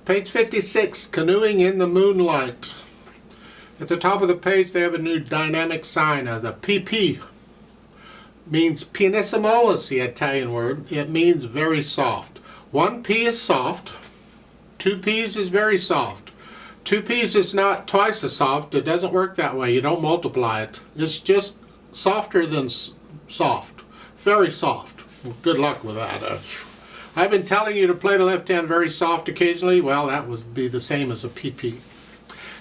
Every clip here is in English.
Page 56, Canoeing in the Moonlight. At the top of the page they have a new dynamic sign. The PP means pianissimo, is the Italian word. It means very soft. 1P is soft, 2P's is very soft. 2P's is not twice as soft. It doesn't work that way. You don't multiply it. It's just softer than soft. Very soft. Well, good luck with that. I've been telling you to play the left hand very soft occasionally. Well, that would be the same as a PP.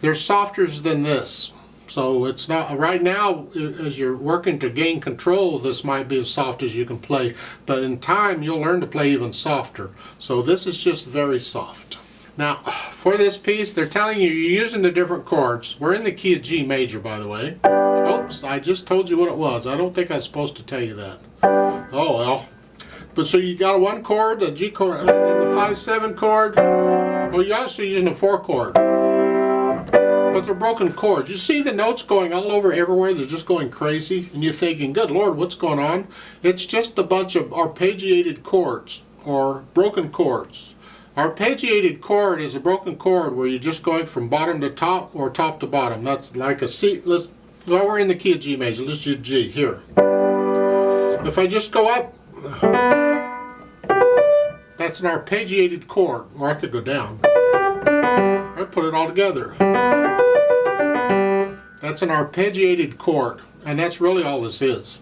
They're softer than this. So it's not, right now, as you're working to gain control, this might be as soft as you can play. But in time, you'll learn to play even softer. So this is just very soft. Now, for this piece, they're telling you you're using the different chords. We're in the key of G major, by the way. Oops, I just told you what it was. I don't think I was supposed to tell you that. Oh, well. But so you got a 1 chord, a G chord, and then the 5/7 chord. Well, you're also using a 4 chord. But they're broken chords. You see the notes going all over everywhere. They're just going crazy. And you're thinking, good Lord, what's going on? It's just a bunch of arpeggiated chords or broken chords. Arpeggiated chord is a broken chord where you're just going from bottom to top or top to bottom. That's like a C. Well, we're in the key of G major. Let's do G here. If I just go up, that's an arpeggiated chord. Or I could go down. I put it all together. That's an arpeggiated chord, and that's really all this is.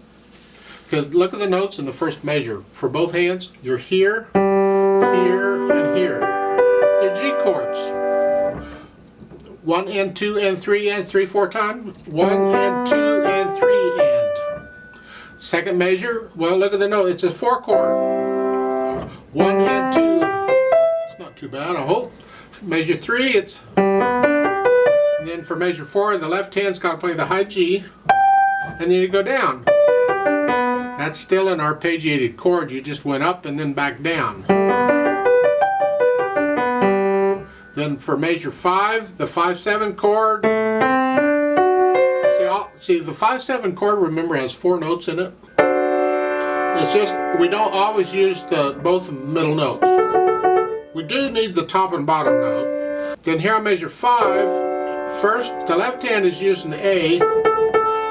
Because look at the notes in the first measure. For both hands, you're here, here, and here. They're G chords. 1 and 2 and 3 and 3 4 times. 1 and 2 and 3 and. Second measure, well, look at the note. It's a 4 chord. 1 and 2. It's not too bad, I hope. Measure 3, it's. And then for measure 4, the left hand's got to play the high G, and then you go down. That's still an arpeggiated chord. You just went up and then back down. Then for measure 5, the 5/7 chord. See, the 5/7 chord, remember, has 4 notes in it. It's just we don't always use both middle notes. We do need the top and bottom note. Then here on measure 5, first the left hand is using the A,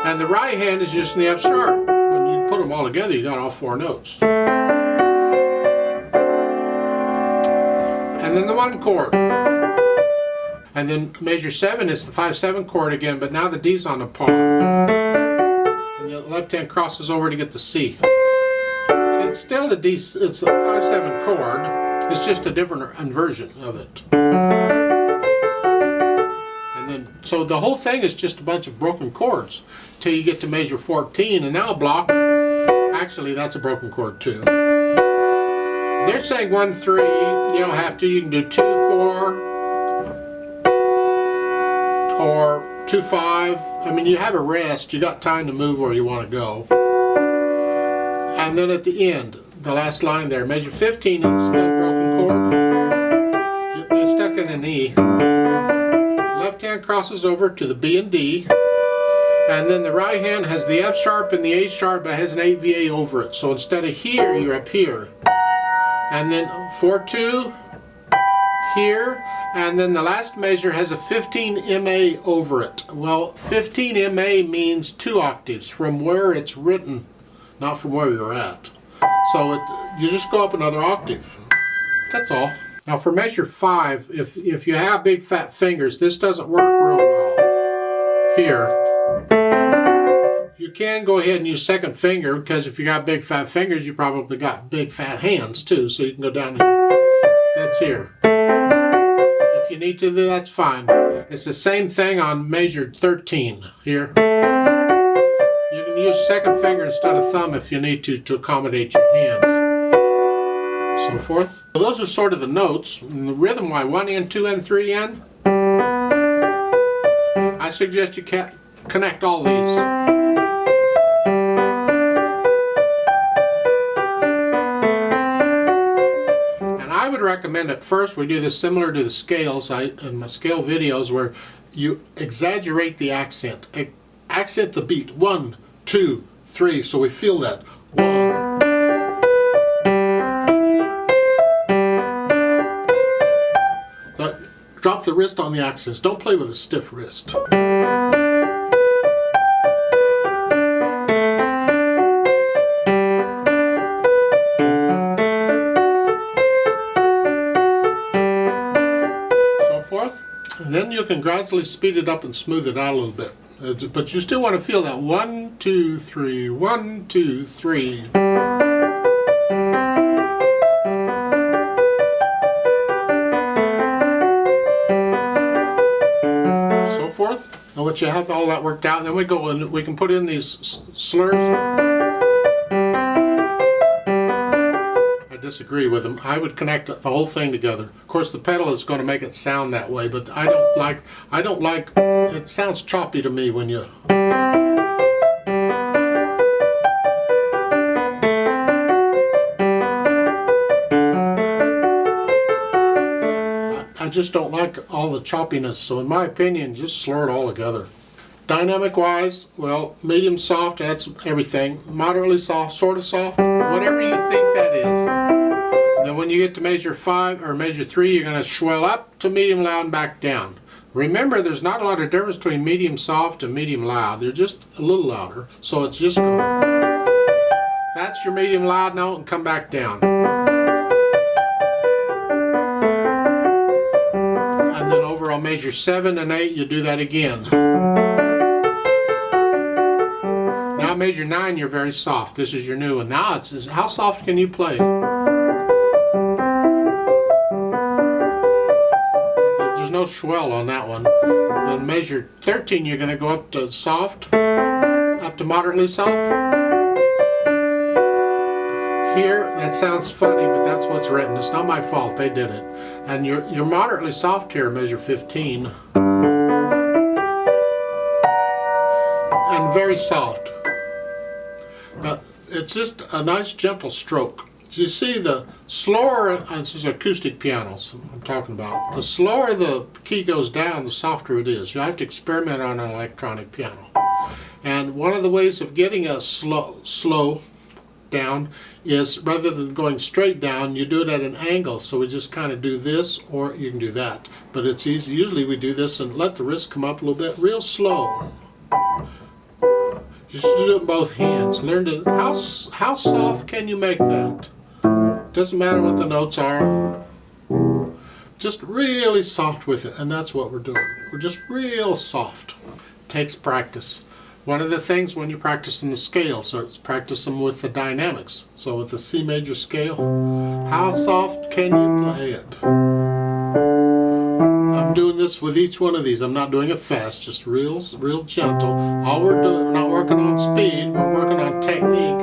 and the right hand is using the F sharp. When you put them all together, you got all 4 notes. And then the 1 chord. And then measure 7 is the 5/7 chord again, but now the D's on the palm. And the left hand crosses over to get the C. So it's still the D, it's a 5/7 chord. It's just a different inversion of it. And then, so the whole thing is just a bunch of broken chords till you get to measure 14, and now a block. Actually, that's a broken chord too. They're saying 1 3. You don't have to. You can do 2 4 or 2 5. I mean, you have a rest. You got time to move where you want to go. And then at the end, the last line there, measure 15, it's still a broken chord. You stuck in an E. Left hand crosses over to the B and D, and then the right hand has the F sharp and the A sharp, but it has an AVA over it. So instead of here, you're up here. And then 4/2 here, and then the last measure has a 15 MA over it. Well, 15 MA means 2 octaves from where it's written, not from where you're at. So you just go up another octave. That's all. Now for measure 5, if you have big fat fingers, this doesn't work real well. Here. You can go ahead and use second finger, because if you got big fat fingers, you probably got big fat hands too. So you can go down here. That's here. If you need to, that's fine. It's the same thing on measure 13 here. You can use second finger instead of thumb if you need to accommodate your hands. So forth. So those are sort of the notes. And the rhythm, why 1 and 2 and 3 and. I suggest you connect all these. And I would recommend at first we do this similar to the scales in my scale videos, where you exaggerate the accent. Accent the beat. 1, 2, 3. So we feel that. 1. Drop the wrist on the accents. Don't play with a stiff wrist. So forth. And then you can gradually speed it up and smooth it out a little bit. But you still want to feel that 1, 2, 3, 1, 2, 3. So forth. And once you have all that worked out, then we go and we can put in these slurs. I disagree with them. I would connect the whole thing together. Of course, the pedal is going to make it sound that way, but I don't like. It sounds choppy to me when you. I just don't like all the choppiness. So in my opinion, just slur it all together. Dynamic wise, well, medium soft, that's everything. Moderately soft, sort of soft, whatever you think that is. And then when you get to measure 5 or measure 3, you're going to swell up to medium loud and back down. Remember, there's not a lot of difference between medium soft and medium loud. They're just a little louder. So it's just going. That's your medium loud note, and come back down. And then over on measure 7 and 8, you do that again. Now measure 9, you're very soft. This is your new one. Now it's how soft can you play? There's no swell on that one. Then measure 13, you're going to go up to soft, up to moderately soft. Here, that sounds funny, but that's what's written. It's not my fault, they did it. And you're moderately soft here, measure 15. And very soft. Now, it's just a nice gentle stroke. You see, the slower, this is acoustic pianos I'm talking about, the slower the key goes down, the softer it is. You have to experiment on an electronic piano. And one of the ways of getting a slow down is, rather than going straight down, you do it at an angle. So we just kind of do this, or you can do that. But it's easy. Usually we do this and let the wrist come up a little bit, real slow. Just do it with both hands. Learn to, how soft can you make that? Doesn't matter what the notes are. Just really soft with it, and that's what we're doing. We're just real soft. Takes practice. One of the things when you're practicing the scales, so it's practice them with the dynamics. So with the C major scale, how soft can you play it? I'm doing this with each one of these. I'm not doing it fast, just real gentle. All we're doing, we're not working on speed, we're working on technique.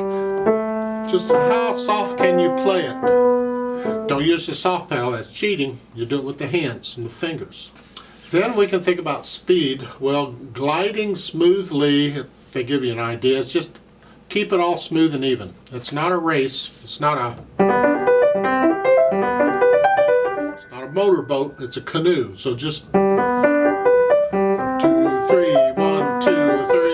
Just how soft can you play it? Don't use the soft pedal, that's cheating. You do it with the hands and the fingers. Then we can think about speed. Well, gliding smoothly, they give you an idea. It's just keep it all smooth and even. It's not a race. It's not a motorboat. It's a canoe. So just 2, 3, 1, 2, 3.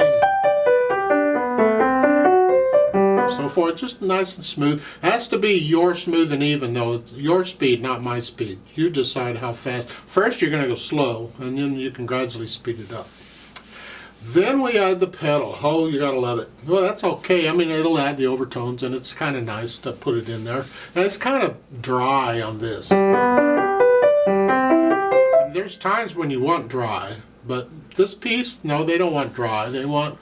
So forth, just nice and smooth. It has to be your smooth and even, though. It's your speed, not my speed. You decide how fast. First you're going to go slow, and then you can gradually speed it up. Then we add the pedal. Oh, you gotta love it. Well, that's okay. I mean, it'll add the overtones, and it's kind of nice to put it in there. And it's kind of dry on this. And there's times when you want dry, but this piece, no, they don't want dry. They want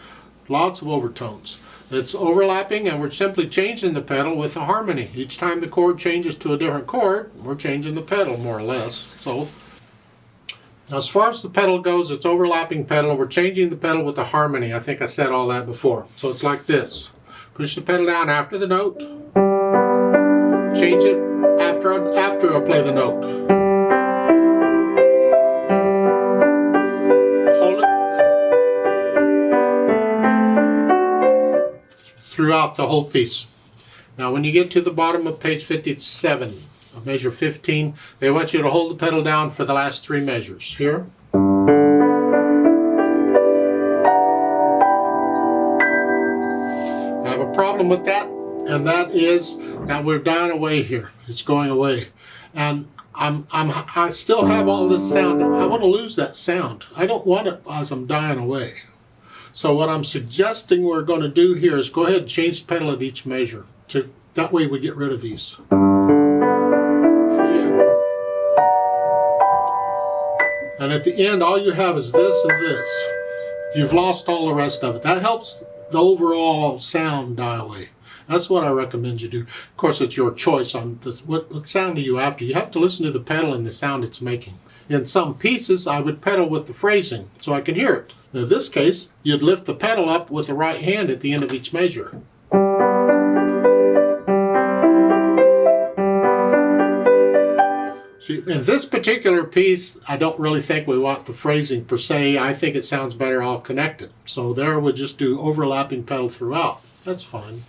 lots of overtones. It's overlapping, and we're simply changing the pedal with the harmony. Each time the chord changes to a different chord, we're changing the pedal more or less. So, as far as the pedal goes, it's overlapping pedal. We're changing the pedal with the harmony. I think I said all that before. So it's like this. Push the pedal down after the note. Change it after I play the note. Throughout the whole piece. Now when you get to the bottom of page 57 of measure 15, they want you to hold the pedal down for the last 3 measures. Here. I have a problem with that, and that is that we're down away here. It's going away. And I still have all this sound. I want to lose that sound. I don't want it as I'm dying away. So what I'm suggesting we're going to do here is go ahead and change the pedal at each measure. That way we get rid of these. Here. And at the end, all you have is this and this. You've lost all the rest of it. That helps the overall sound die away. That's what I recommend you do. Of course, it's your choice on this. What sound are you after? You have to listen to the pedal and the sound it's making. In some pieces, I would pedal with the phrasing so I can hear it. In this case, you'd lift the pedal up with the right hand at the end of each measure. See, in this particular piece, I don't really think we want the phrasing per se. I think it sounds better all connected. So there we'll just do overlapping pedal throughout. That's fine.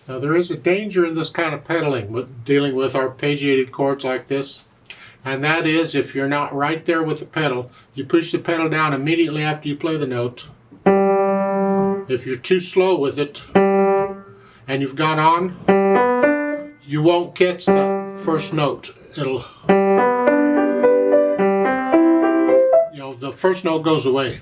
Now there is a danger in this kind of pedaling, with dealing with arpeggiated chords like this, and that is if you're not right there with the pedal, you push the pedal down immediately after you play the note. If you're too slow with it and you've gone on, you won't catch the first note. It'll, the first note goes away.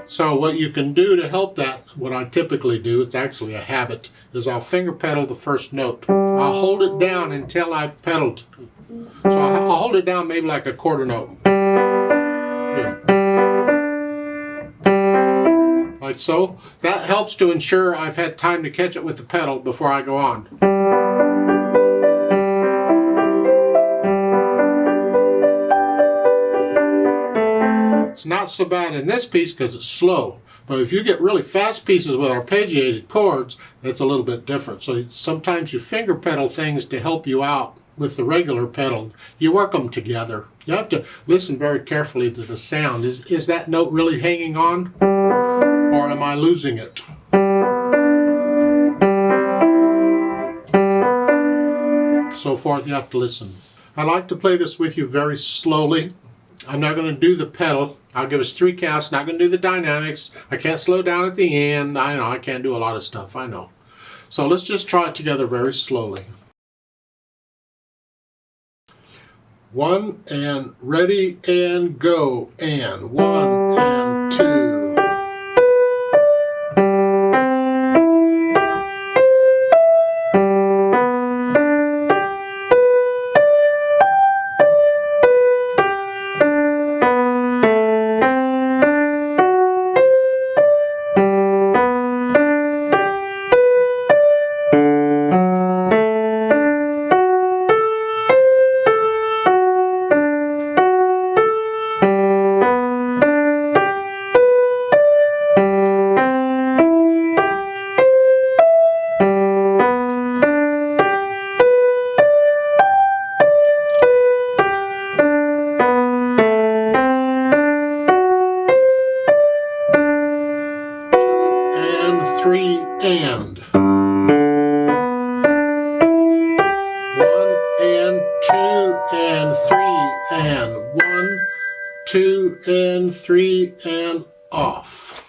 So what you can do to help that, what I typically do, it's actually a habit, is I'll finger pedal the first note. I'll hold it down until I've pedaled. So I'll hold it down maybe like a quarter note. Like so. That helps to ensure I've had time to catch it with the pedal before I go on. It's not so bad in this piece because it's slow, but if you get really fast pieces with arpeggiated chords, it's a little bit different. So sometimes you finger pedal things to help you out with the regular pedal. You work them together. You have to listen very carefully to the sound. Is that note really hanging on, or am I losing it? So forth, you have to listen. I like to play this with you very slowly. I'm not going to do the pedal. I'll give us 3 counts. Not going to do the dynamics. I can't slow down at the end. I know I can't do a lot of stuff. I know. So let's just try it together very slowly. 1 and ready and go. And 1 and 2. And 1 and 2 and 3 and 1, 2 and 3 and off.